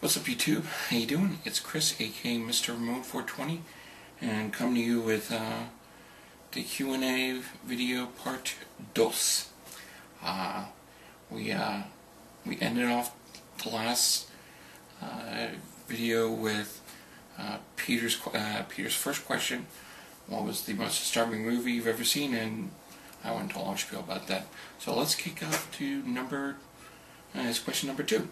What's up, YouTube? How you doing? It's Chris, aka Mr. Remote 420, and coming to you with the Q&A video part dos. We ended off the last video with Peter's first question. What was the most disturbing movie you've ever seen? And I went into a long spiel about that. So let's kick off to question number 2.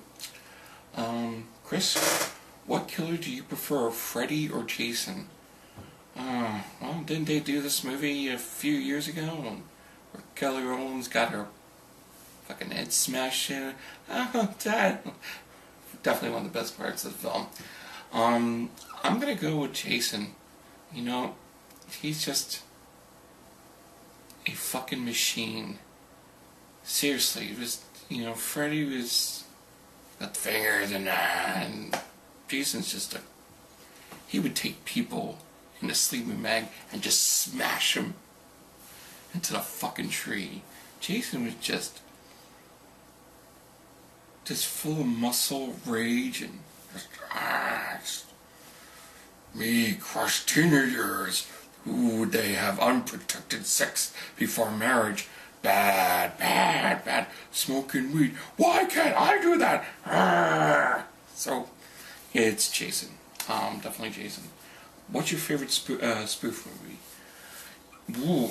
Chris, what killer do you prefer, Freddy or Jason? Well, didn't they do this movie a few years ago where Kelly Rowland's got her fucking head smashed in? Oh, Dad. Definitely one of the best parts of the film. I'm gonna go with Jason. You know, he's just a fucking machine. Seriously, it was, Freddy was got fingers and Jason's just he would take people in a sleeping bag and just smash them into the fucking tree. Jason was just full of muscle, rage, and just, me crush teenagers who they have unprotected sex before marriage. Bad, bad, bad. Smoking weed. Why can't I do that? So, yeah, it's Jason. Definitely Jason. What's your favorite spoof movie? Ooh,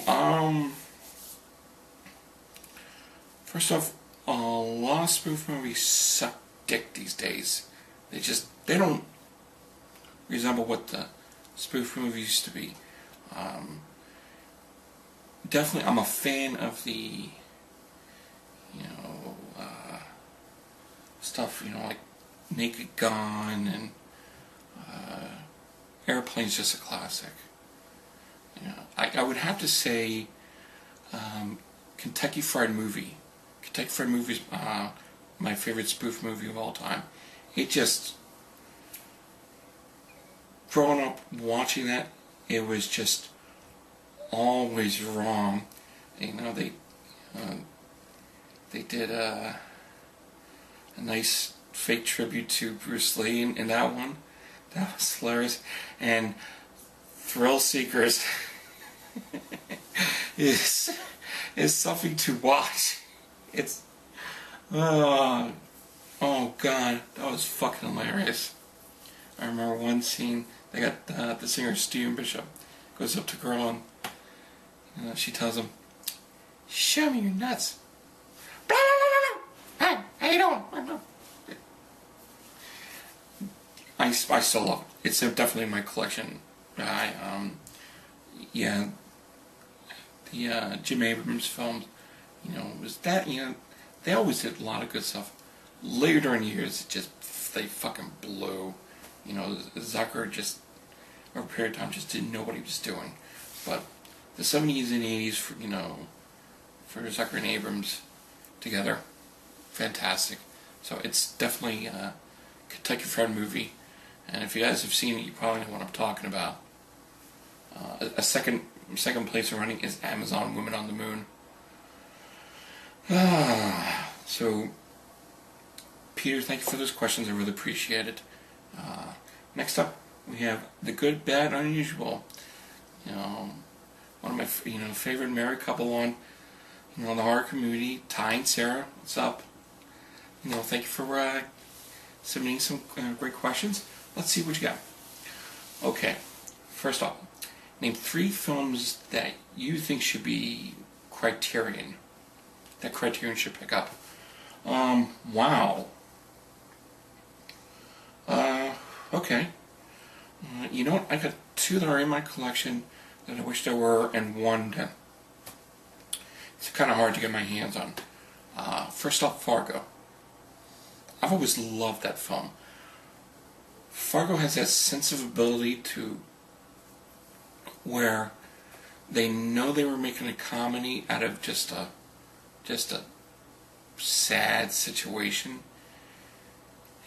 first off, a lot of spoof movies suck dick these days. They don't resemble what the spoof movies used to be. Definitely, I'm a fan of the, stuff, like Naked Gun and Airplane's just a classic. I would have to say Kentucky Fried Movie. Kentucky Fried Movie is my favorite spoof movie of all time. It just, growing up watching that, it was just always wrong. They did a nice fake tribute to Bruce Lee in that one. That was hilarious. And Thrill Seekers is something to watch. It's oh god, that was fucking hilarious. I remember one scene. They got the singer Steven Bishop goes up to a girl and she tells him, "Show me your nuts." Blah, blah, blah, blah. Hey, how you doing? I still love it. It's definitely in my collection. The Jim Abrams films, was that, they always did a lot of good stuff. Later in years, they fucking blew. Zucker just, over a period of time, just didn't know what he was doing. But the 70s and 80s, for Zucker and Abrams together, fantastic. So it's definitely a Kentucky Fried Movie. And if you guys have seen it, you probably know what I'm talking about. A second place running is Amazon Women on the Moon. So, Peter, thank you for those questions. I really appreciate it. Next up, we have The Good, Bad, Unusual. One of my favorite married couple on the horror community, Ty and Sarah. What's up? Thank you for submitting some great questions. Let's see what you got. Okay, first off, name 3 films that you think should be Criterion. That Criterion should pick up. Wow. Okay. You know what? I got 2 that are in my collection that I wish there were, and 1 that it's kind of hard to get my hands on. First off, Fargo. I've always loved that film. Fargo has that sense of ability to where they know they were making a comedy out of just a sad situation,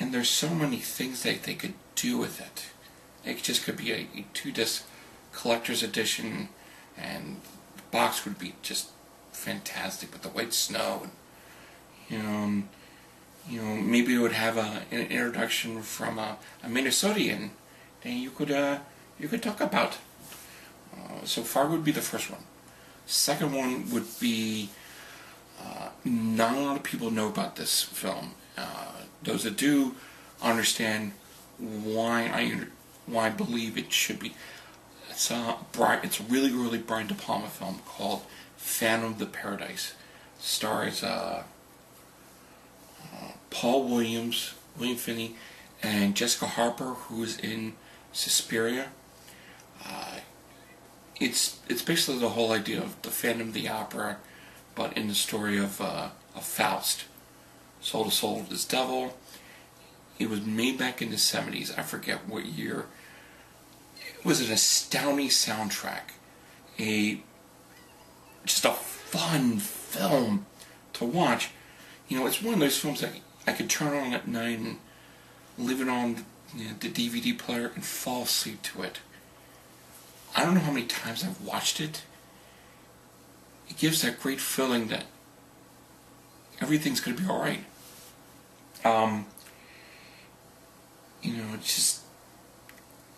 and there's so many things that they could do with it. It just could be a 2-disc collector's edition, and the box would be just fantastic with the white snow, and maybe it would have an introduction from a Minnesotan that you could talk about. So Fargo would be the first one. Second one would be, not a lot of people know about this film. Those that do understand why I believe it should be. It's a really, really Brian De Palma film called Phantom of the Paradise. Stars Paul Williams, William Finney, and Jessica Harper, who's in Suspiria. It's basically the whole idea of the Phantom of the Opera, but in the story of Faust, soul to soul of this devil. It was made back in the 70s. I forget what year. It was an astounding soundtrack. Just a fun film to watch. It's one of those films that I could turn on at night and leave it on the DVD player and fall asleep to it. I don't know how many times I've watched it. It gives that great feeling that everything's going to be alright.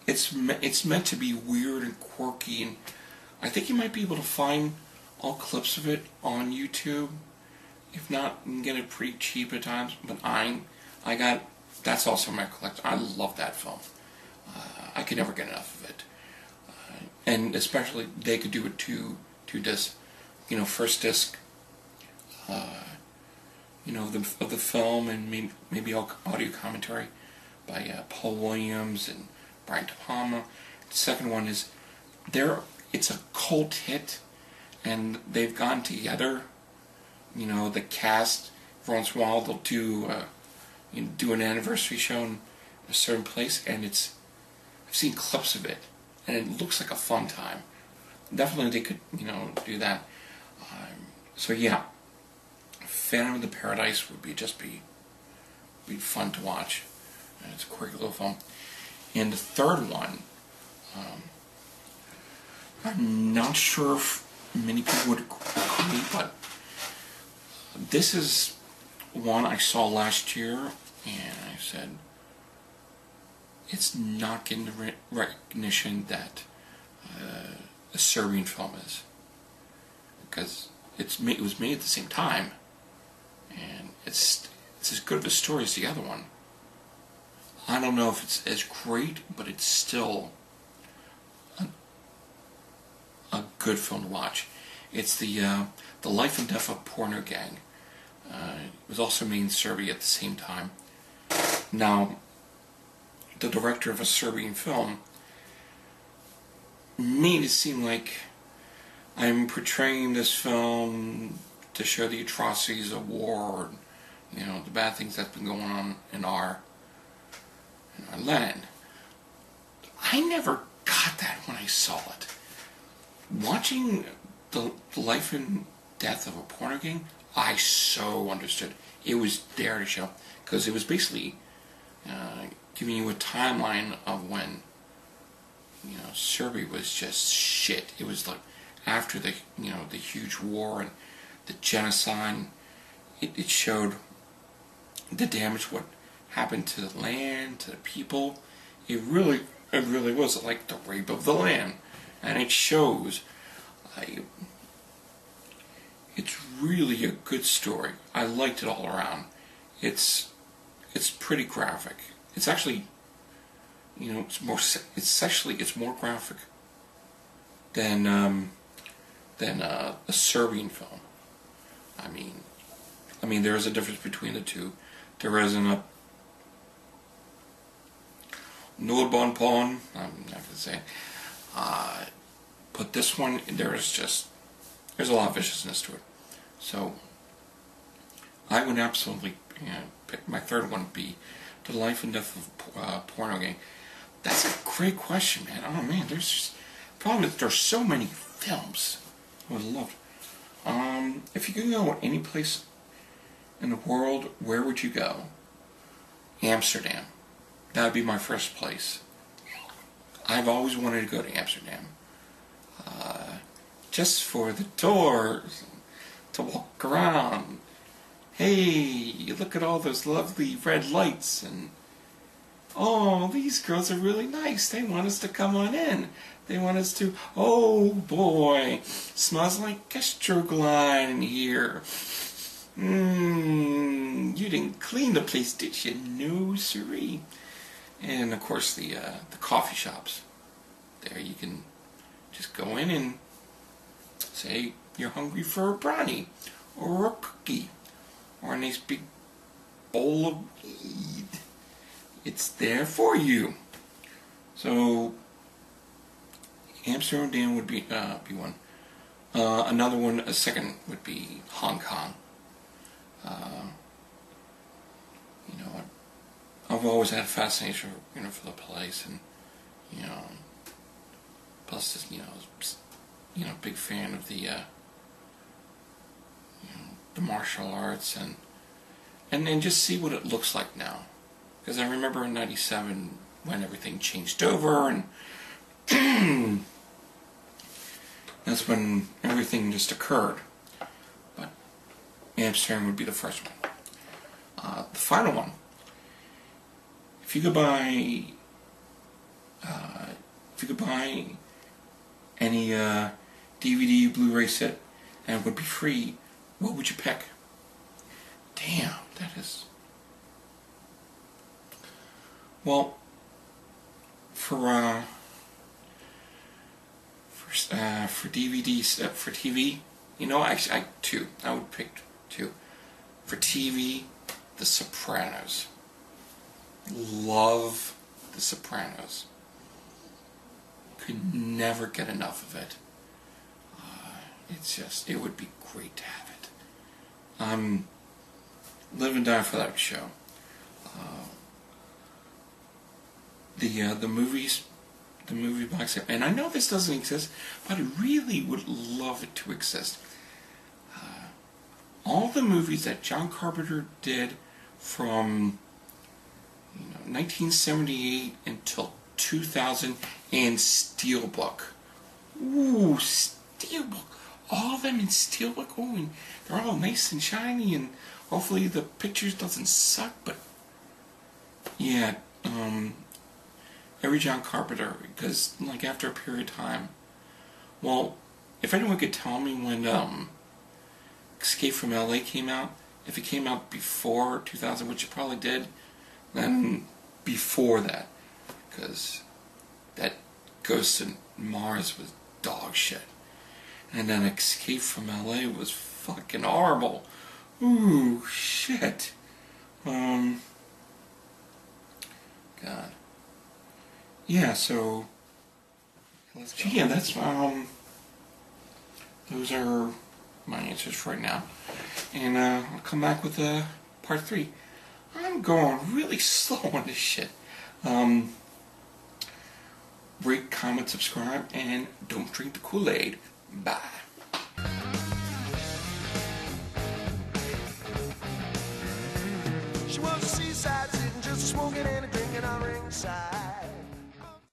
It's meant to be weird and quirky, and I think you might be able to find all clips of it on YouTube. If not, you can get it pretty cheap at times. But that's also my collection. I love that film. I could never get enough of it, and especially they could do it two discs. First disc, of the film, and maybe audio commentary by Paul Williams and Brian De Palma. The second one is it's a cult hit, and they've gone together. The cast, every once in a while they'll do an anniversary show in a certain place, and I've seen clips of it, and it looks like a fun time. Definitely they could do that. So yeah, Phantom of the Paradise would be fun to watch. And it's a quirky little film. And the third one, I'm not sure if many people would agree, but this is one I saw last year, and I said, it's not getting the recognition that a Serbian film is. Because it was made at the same time, and it's as good of a story as the other one. I don't know if it's as great, but it's still a good film to watch. It's the Life and Death of Porno Gang. It was also made in Serbia at the same time. Now, the director of a Serbian film made it seem like I'm portraying this film to show the atrocities of war, and, the bad things that's been going on in our land. I never got that when I saw it. Watching the Life and Death of a Porno Gang, I so understood. It was there to show, because it was basically giving you a timeline of when Serbia was just shit. It was like after the huge war and the genocide. It showed the damage, what happened to the land, to the people. It really was like the rape of the land, and it shows. It's really a good story. I liked it all around. It's pretty graphic. It's actually, it's more graphic than a Serbian film. I mean, there is a difference between the two. There isn't a Nordborn porn, I'm not going to say. But this one, there's a lot of viciousness to it. So, I would absolutely pick my third one would be The Life and Death of Porno Gang. That's a great question, man. Oh man, there's so many films I would love. If you could go any place in the world, where would you go? Amsterdam. That would be my first place. I've always wanted to go to Amsterdam. Just for the tours, to walk around, hey, look at all those lovely red lights, and oh, these girls are really nice. They want us to come on in. They want us to, oh boy, smells like Gastroglide in here. You didn't clean the place, did you? No, siree. And of course the coffee shops. There you can just go in and say you're hungry for a brownie or a cookie or a nice big bowl of weed. It's there for you. So Amsterdam would be one. Another one, a second, would be Hong Kong. You know, I've always had a fascination, for the place, and plus, big fan of the martial arts, and just see what it looks like now. Because I remember in '97 when everything changed over, and that's when everything just occurred. But Amsterdam would be the first one. The final one. If you could buy any DVD, Blu-ray set, and it would be free, what would you pick? Damn, that is. Well, for DVDs, for TV, two. I would pick two. For TV, The Sopranos. Love The Sopranos. Could never get enough of it. It would be great to have it. Live and die for that show. The movies, the movie box set, and I know this doesn't exist, but I really would love it to exist. All the movies that John Carpenter did from 1978 until 2000 and Steelbook. Ooh, Steelbook. All of them in Steelbook. Oh, and they're all nice and shiny, and hopefully the pictures doesn't suck, but yeah, every John Carpenter, because after a period of time, well, if anyone could tell me when Escape from LA came out, if it came out before 2000, which it probably did, then before that, because that Ghost to Mars was dog shit, and then Escape from LA was fucking horrible. Ooh, shit. God. Yeah, so yeah, that's those are my answers for right now, and I'll come back with part 3. I'm going really slow on this shit. Rate, comment, subscribe, and don't drink the Kool-Aid. Bye. She was a seaside sitting, just smoking and a drinking on ringside.